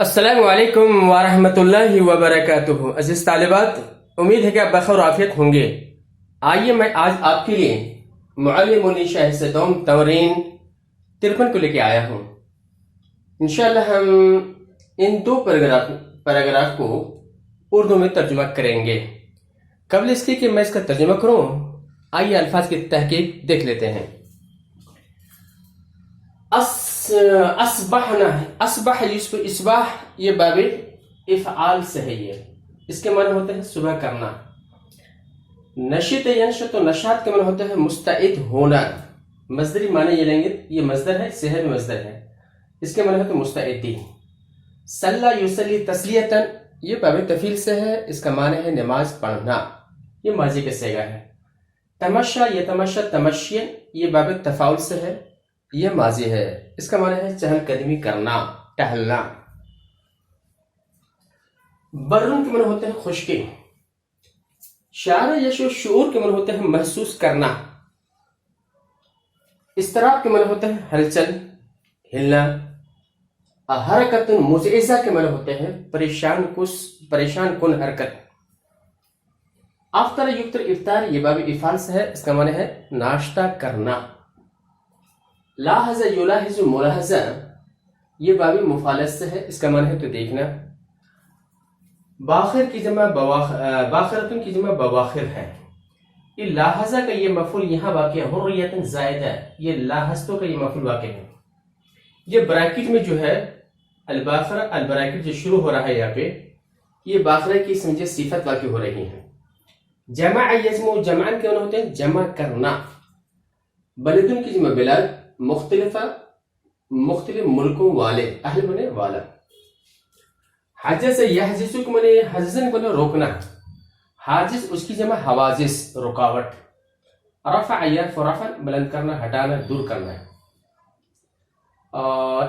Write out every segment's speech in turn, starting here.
السلام علیکم ورحمۃ اللہ وبرکاتہ۔ عزیز طالبات، امید ہے کہ آپ بخیر و عافیت ہوں گے۔ آئیے میں آج آپ کے لیے معلم النشاء حصہ دوم تمرین 53 کو لے کے آیا ہوں۔ انشاءاللہ ہم ان دو پیراگراف کو اردو میں ترجمہ کریں گے۔ قبل اس کے کہ میں اس کا ترجمہ کروں، آئیے الفاظ کی تحقیق دیکھ لیتے ہیں۔ اصبحنا، اصبح اصباح یہ باب افعال سے ہے، اس کے معنی ہوتے ہیں صبح کرنا۔ نشط ینشط و نشاط کے معنی ہوتا ہے مستعد ہونا۔ مصدری معنی یہ لیں گے، یہ مصدر ہے، صحیح مصدر ہے، اس کے معنی ہوتے ہیں مستعدی۔ صلی یصلی تسلیتاً یہ باب تفعیل سے ہے، اس کا معنی ہے نماز پڑھنا، یہ ماضی کا صیغہ ہے۔ تمشا یتمشا تمشیا یہ باب تفاعل سے ہے، یہ ماضی ہے، اس کا معنی ہے چہل قدمی کرنا، ٹہلنا۔ برن کے معنی ہوتے ہیں خشکی۔ شعر یشو شعور کے معنی ہوتے ہیں محسوس کرنا۔ اضطراب کے معنی ہوتے ہیں ہلچل، ہلنا۔ حرکت مزعجہ کے معنی ہوتے ہیں پریشان کن حرکت۔ افطر یفطر افطار یہ باب افعال سے ہے، اس کا معنی ہے ناشتہ کرنا۔ لاحظ یلاحظ ملاحظہ یہ باب مفعول سے ہے، اس کا معنی ہے تو دیکھنا۔ باخر کی جمع باخرتن کی جمع بواخر ہے۔ یہ لاحظہ کا یہ مفعول یہاں واقع ہے، حریتن زائدہ، یہ لاحظتوں کا یہ مفعول واقع ہے۔ یہ بریکٹ میں جو ہے الباخرہ، البریکٹ جو شروع ہو رہا ہے یہاں پہ، یہ باخرہ کی سمجھے صفت واقع ہو رہی ہے۔ جمع یجمع جمعن کے معنی ہوتے ہیں جمع کرنا۔ بلدن کی جمع بلاد، مختلف ملکوں والے، اہل بنے والا۔ حجز یحجز کو معنی حجزن بنے روکنا، حاجز اس کی جمع حواجز رکاوٹ۔ رفع یرفع رفع بلند کرنا، ہٹانا، دور کرنا۔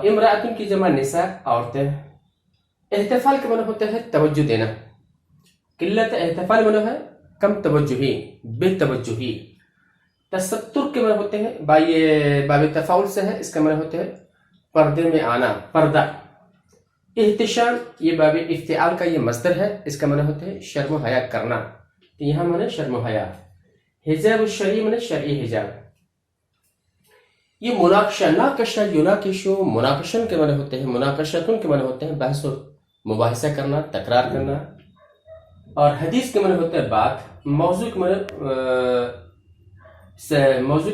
امرأتن کی جمع نساء عورتیں۔ احتفال کے معنی ہوتا ہے توجہ دینا۔ قلت احتفال معنی ہے کم توجہی، بے توجہی۔ تستر کے معنی ہوتے ہیں باب تفاعل سے ہے، اس کا معنی ہوتے ہیں پردے میں آنا، پردہ۔ احتشام یہ باب افتعال کا یہ مصدر ہے، اس کا معنی ہوتے ہیں شرم و حیا کرنا، تو یہاں معنی شرم و حیا۔ حجاب الشرعی معنی شرعی حجاب۔ یہ مناقشہ، ناقشہ یناقشو مناقشن کے معنی ہوتے ہیں، مناقشتن کے معنی ہوتے ہیں بحث و مباحثہ کرنا، تکرار کرنا۔ اور حدیث کے معنی ہوتا ہے بات، موضوع کے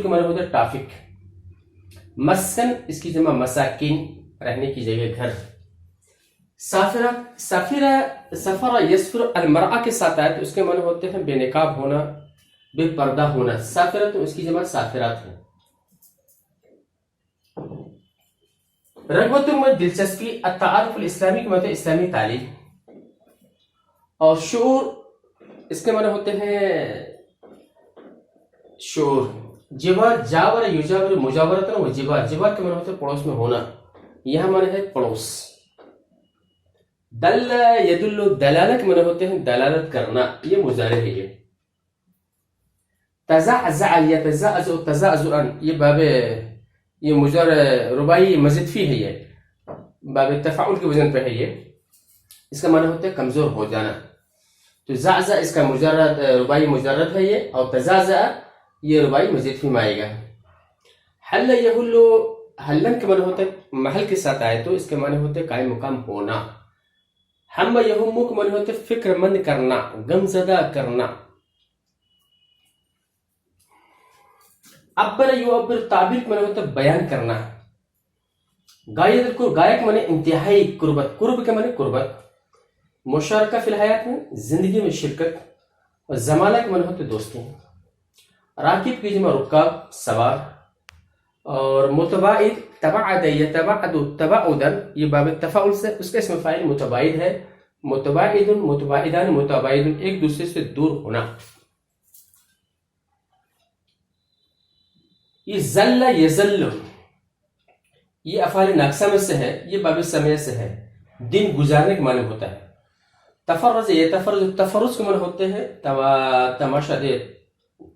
معنی ہوتا ہے ٹاپک۔ مسکن اس کی جمع مساکین، رہنے کی جگہ، گھر۔ سفر یسفر المرأة کے ساتھ آئے تو اس کے معنی ہوتے ہیں بے نقاب ہونا، بے پردہ ہونا۔ سافرہ تو اس کی جمع سافرات ہے۔ رغبت میں دلچسپی، التعارف الاسلامی کے معنی اسلامی تعلیم۔ اور شعور اس کے معنی ہوتے ہیں شعور۔ جوار جاور یجاور مجاورتن و جوار، جوار کے معنی ہوتے ہیں پڑوس میں ہونا، یہاں معنی ہے پڑوس۔ دل یدل دلالہ کے معنی ہوتے ہیں دلالت کرنا، یہ مضارع ہے۔ یہ تزعزع یتزعزع تزعزعا یہ باب یہ مضارع رباعی مزید فی ہے، یہ باب تفاعل کے وزن پہ ہے، یہ اس کا معنی ہوتا ہے کمزور ہو جانا۔ تو زعزع اس کا مجرد رباعی مجرد ہے یہ، اور تزعزع یہ رباعی مزید فی میں آئے گا۔ حل یحل حلن کے معنی ہوتا ہے محل کے ساتھ آئے تو اس کے معنی ہوتے ہیں قائم مقام ہونا۔ ہم یہم کے معنی ہوتے ہیں فکر مند کرنا، غم زدہ کرنا۔ عبر یعبر تعبیر کے معنی ہوتا ہے بیان کرنا۔ غایت کو گائک معنی انتہائی قربت، قرب کے معنی قربت۔ مشارکہ فی الحیات میں زندگی میں شرکت، اور زمانہ کے معنی ہوتے دوستی۔ راکب کی جمع رکاب، سوار۔ اور متباعد تباعد یتباعد تباعدا یہ باب تفاعل سے، اس کا اسم فاعل متباعد ہے۔ متباعد متباعدان متباعد ایک دوسرے سے دور ہونا۔ یہ زل یزل یہ افعال ناقصہ میں سے ہے، یہ باب سمیع سے ہے، دن گزارنے کے معنی ہوتا ہے۔ تفرز یتفرز تفرز کے معنی ہوتے ہیں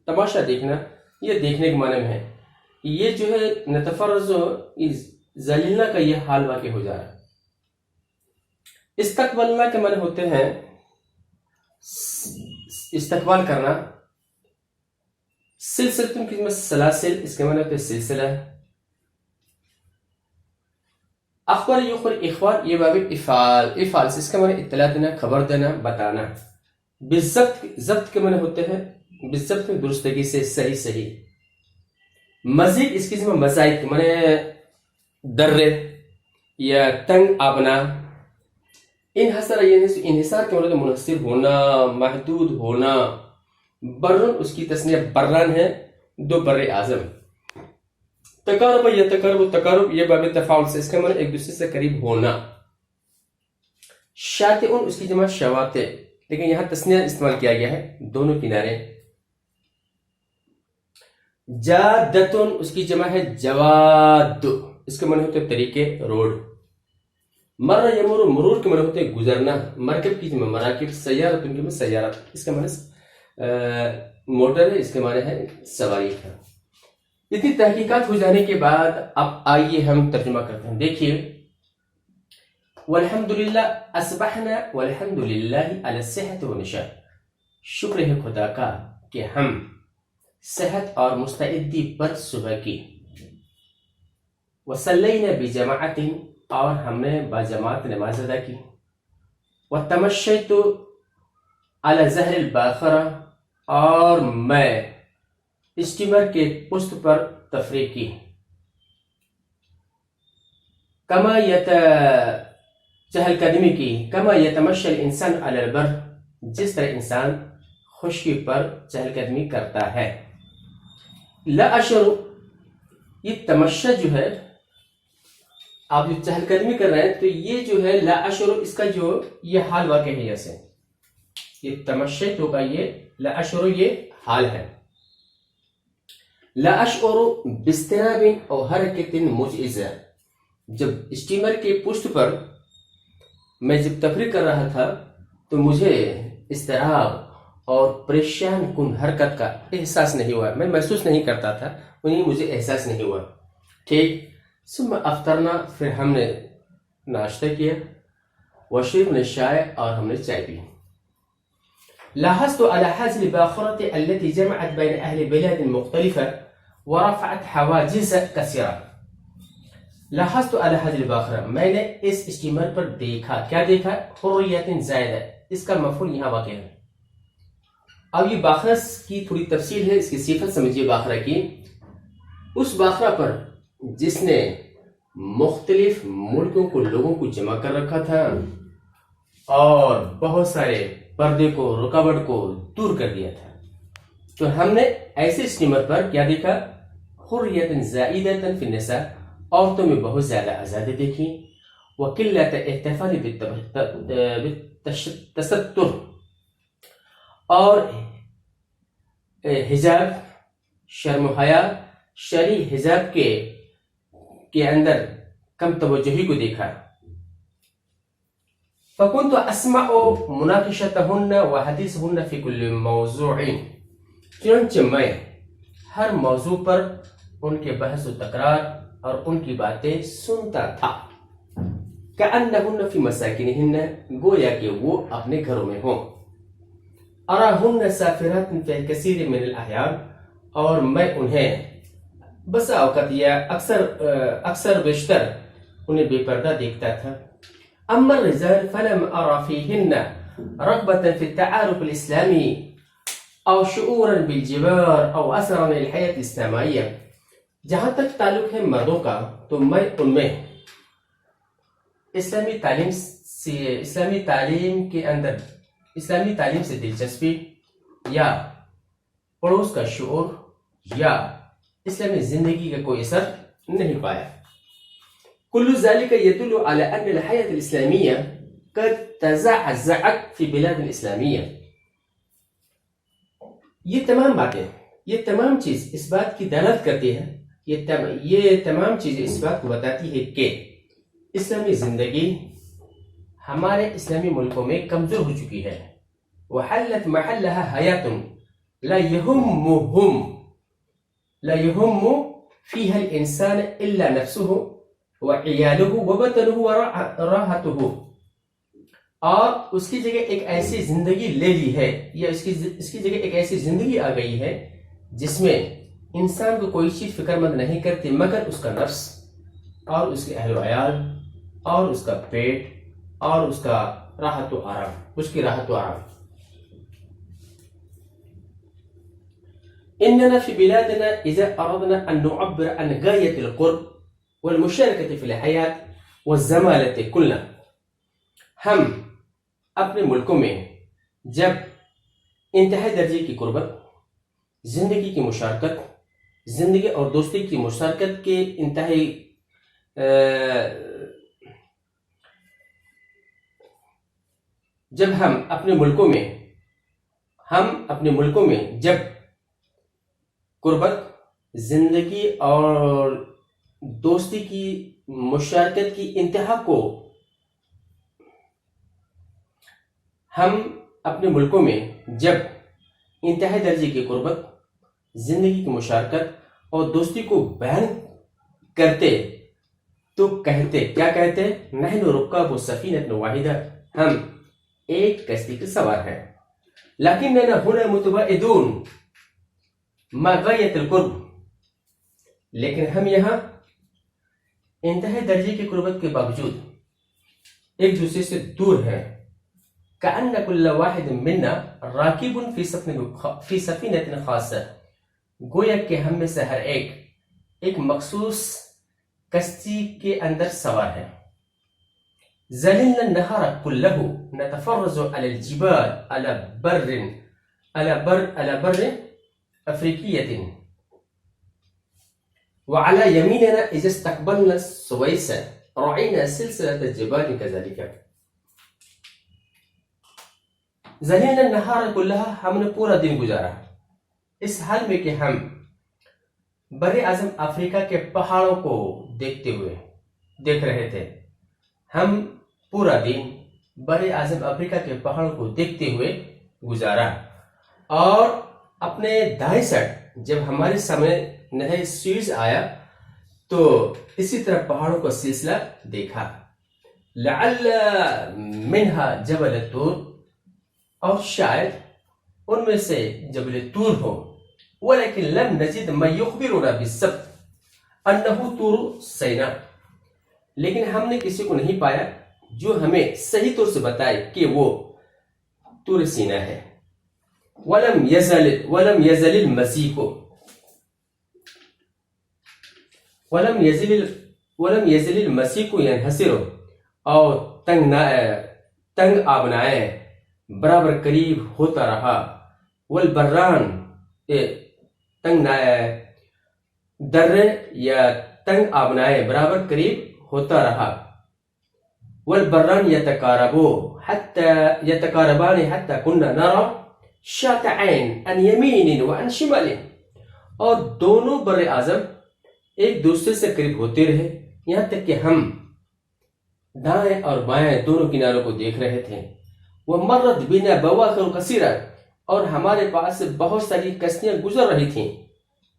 تماشا دیکھنا، یہ دیکھنے کے معنی میں ہے۔ یہ جو ہے نتفرز زلیلہ کا یہ حال واقع ہو جا رہا ہے۔ استقبلنا کے معنی ہوتے ہیں استقبال کرنا. سلسلتن کی سلاسل اس کے معنی ہوتے ہیں سلسلہ. اخبار یخبر اخبار یہ باب افعال. افعال سے اس کا معنی اطلاع دینا، خبر دینا، بتانا. بالضبط ضبط کے معنی ہوتے ہیں بالضبط میں درستگی سے، صحیح صحیح. مزید اس کی مزائد کے معنی درے یا تنگ آبنا. انحصار یہ انحصار کے معنی منحصر ہونا، محدود ہونا. برن اس کی تسنیہ بران ہے، دو بر اعظم. تقارب یا تقارب یہ باب تفاعل سے اس کا معنی ایک دوسرے سے قریب ہونا. شاطئن اس کی جمع شواطئ، لیکن یہاں تسنیہ استعمال کیا گیا ہے، دونوں کنارے. جادتن اس کی جمع ہے جواد، اس کے معنی ہوتے ہیں طریقے، روڈ. مر یمر مرور کے معنی ہوتے ہیں گزرنا. مرکب کی جمع مراکب. سیارت کی جمع سیارت، اس کا معنی موٹر ہے، اس کے معنی ہے سواری ہے. اتنی تحقیقات ہو جانے کے بعد اب آئیے ہم ترجمہ کرتے ہیں. دیکھیے، والحمدللہ اصبحنا والحمدللہ علی الصحت والنشاط. شکر ہے خدا کا کہ ہم صحت اور مستعدی پر صبح کی. وصلینا بجماعت اور ہم نے باجماعت نماز ادا کی. وتمشیت علی ظہر الباخرہ اور میں اسٹیمر کے پشت پر تفریح کی. کما چہل قدمی کی. کما یتمشی الانسان علی البر، جس طرح انسان خشکی پر چہل قدمی کرتا ہے. لا اشعر، یہ تمشی جو ہے، آپ جو چہل قدمی کر رہے ہیں تو یہ جو ہے لا اشعر، اس کا جو یہ حال واقع ہے. جیسے یہ تمشی ہوگا، یہ لا اشعر یہ حال ہے. لا اشعر باضطراب او حرکت مجعزہ، جب اسٹیمر کے پشت پر میں جب تفریح کر رہا تھا تو مجھے اضطراب اور پریشان کن حرکت کا احساس نہیں ہوا، میں محسوس نہیں کرتا تھا، انہیں مجھے احساس نہیں ہوا. ٹھیک. ثم افطرنا، پھر ہم نے ناشتہ کیا. وشربنا الشاي، اور ہم نے چائے پی. لاحظت على هذه الباخرة التي جمعت بين أهل بلاد مختلفة ورفعت حواجز كثيرة. لاحظت على هذه الباخرة، میں نے اس اسٹیمر پر دیکھا. کیا دیکھا؟ حریت زائدہ، اس کا مفعول یہاں واقع ہے. اب یہ باخرہ کی تھوڑی تفصیل ہے، اس کی صفت سمجھیے باخرہ کی. اس باخرہ پر جس نے مختلف ملکوں کو لوگوں کو جمع کر رکھا تھا اور بہت سارے پردے کو، رکاوٹ کو دور کر دیا تھا، تو ہم نے ایسے اسٹیمر پر کیا دیکھا؟ حریت زائدۃ فی النساء، عورتوں میں بہت زیادہ آزادی دیکھی. وقلۃ احتفال بالتستر، اور حجاب، شرم و حیا، شرعی حجاب کے اندر کم توجہی کو دیکھا. فكنت اسمع مناقشتهن وحديثهن في كل موضوع، چنانچہ میں ہر موضوع پر ان کے بحث و تکرار اور ان کی باتیں سنتا تھا. كأنهن في مساكنهن، گویا کہ وہ اپنے گھروں میں ہوں. اراهن سافرات في الكثير من الاحيان، اور میں انہیں بسا اوقات یا اکثر بیشتر انہیں بے پردہ دیکھتا تھا. اما الرجال فلم ارى فيهن رغبة في التعارف الاسلامي او شعورا بالجبار او اثرا للحياة الاسلامية. جہاں تک تعلق ہے مردوں کا تو میں ان میں اسلامی تعلیم سے دلچسپی یا پڑوس کا شعور یا اسلامی زندگی کا کوئی اثر نہیں پایا. كل ذلك يدل على أن الحياة الإسلامية قد تزعزعت في بلاد الإسلامية. یہ تمام باتیں، یہ تمام چیز اس بات کی دلالت کرتی ہے، یہ تمام چیزیں اس بات کو بتاتی ہے کہ اسلامی زندگی ہمارے اسلامی ملکوں میں کمزور ہو چکی ہے. وحلت محلها حیات لا يهم فيها الإنسان إلا نفسه وعياله وبطنه وراحته. اور اس کی جگہ ایک ایسی زندگی لے لی ہے یا اس کی جگہ ایک ایسی زندگی آ گئی ہے جس میں انسان کو کوئی چیز فکر مند نہیں کرتی مگر اس کا نفس اور اس کے اہل و عیال اور اس کا پیٹ اور اس کا راحت و آرام، اس کی راحت و آرام. إننا في بلادنا إذا أردنا أن نعبر عن غاية القرب والمشاركة في الحياة والزمالة كلنا، ہم اپنے ملکوں میں جب انتہائی درجے کی قربت، زندگی کی مشارکت، زندگی اور دوستی کی مشارکت کے انتہائی جب ہم اپنے ملکوں میں جب قربت، زندگی اور دوستی کی مشارکت کی انتہا کو ہم اپنے ملکوں میں جب انتہائی درجے کی قربت، زندگی کی مشارکت اور دوستی کو بیان کرتے تو کیا کہتے؟ نحن رکاب سفینۃ واحدہ، ہم ایک کشتی کے سوار ہیں. لکننا هنا متباعدون مع غایۃ القرب، لیکن ہم یہاں انتہائی درجے کی قربت کے باوجود ایک دوسرے سے دور ہیں. كأن كل واحد منا راكب في سفينة خاصة، گویا کہ ہم میں سے ہر ایک مخصوص کشتی کے اندر سوار ہے. ظللنا النهار كله نتفرج على الجبال على بر أفريقية، وعلى يميننا إذا استقبلنا السويس رأينا سلسلة الجبال كذلك. ظللنا النهار كلها، ہم نے پورا دن گزارا اس حال میں کہ ہم بر اعظم افریقہ کے پہاڑوں کو دیکھ رہے تھے. ہم پورا دن بر اعظم افریقہ کے پہاڑوں کو دیکھتے ہوئے گزارا، اور اپنے دائیں سائڈ جب ہمارے سامنے نہر سوئز آیا تو اسی طرح پہاڑوں کا سلسلہ دیکھا. لعل منها جبل الطور، اور شاید ان میں سے جبل طور ہو. ولكن لم نجد ما يخبرنا بالسبت انه طور سینا، لیکن ہم نے کسی کو نہیں پایا جو ہمیں صحیح طور سے بتائے کہ وہ طور سینا ہے. ولم يزل المسيح ينحسر، اور تنگ آبنائے برابر قریب ہوتا رہا. والبران درے یا تنگ آبنائے برابر قریب ہوتا رہا. والبران يتقاربان حتى كنا نرى شاة عين عن يمين وعن شمال، اور دونوں بر اعظم ایک دوسرے سے قریب ہوتے رہے یہاں تک کہ ہم دائیں اور بائیں دونوں کناروں کو دیکھ رہے تھے. ومرت بنا بواخر كثيرة، اور ہمارے پاس سے بہت ساری کشتیاں گزر رہی تھیں.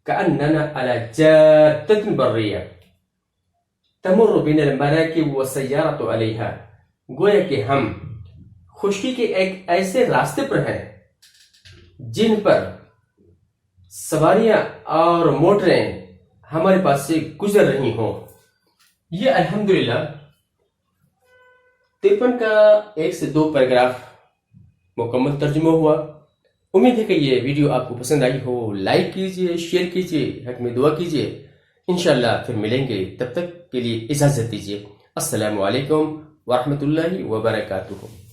كأننا على جادة برية تمر بنا المراكب والسيارات عليها، گویا کہ ہم خشکی کے ایک ایسے راستے پر ہیں جن پر سواریاں اور موٹریں ہمارے پاس سے گزر رہی ہوں. یہ الحمدللہ 53 کا 1 سے 2 پیراگراف مکمل ترجمہ ہوا. امید ہے کہ یہ ویڈیو آپ کو پسند آئی ہو. لائک کیجئے، شیئر کیجئے، حق میں دعا کیجئے. انشاءاللہ پھر ملیں گے، تب تک کے لیے اجازت دیجئے. السلام علیکم ورحمۃ اللہ وبرکاتہ.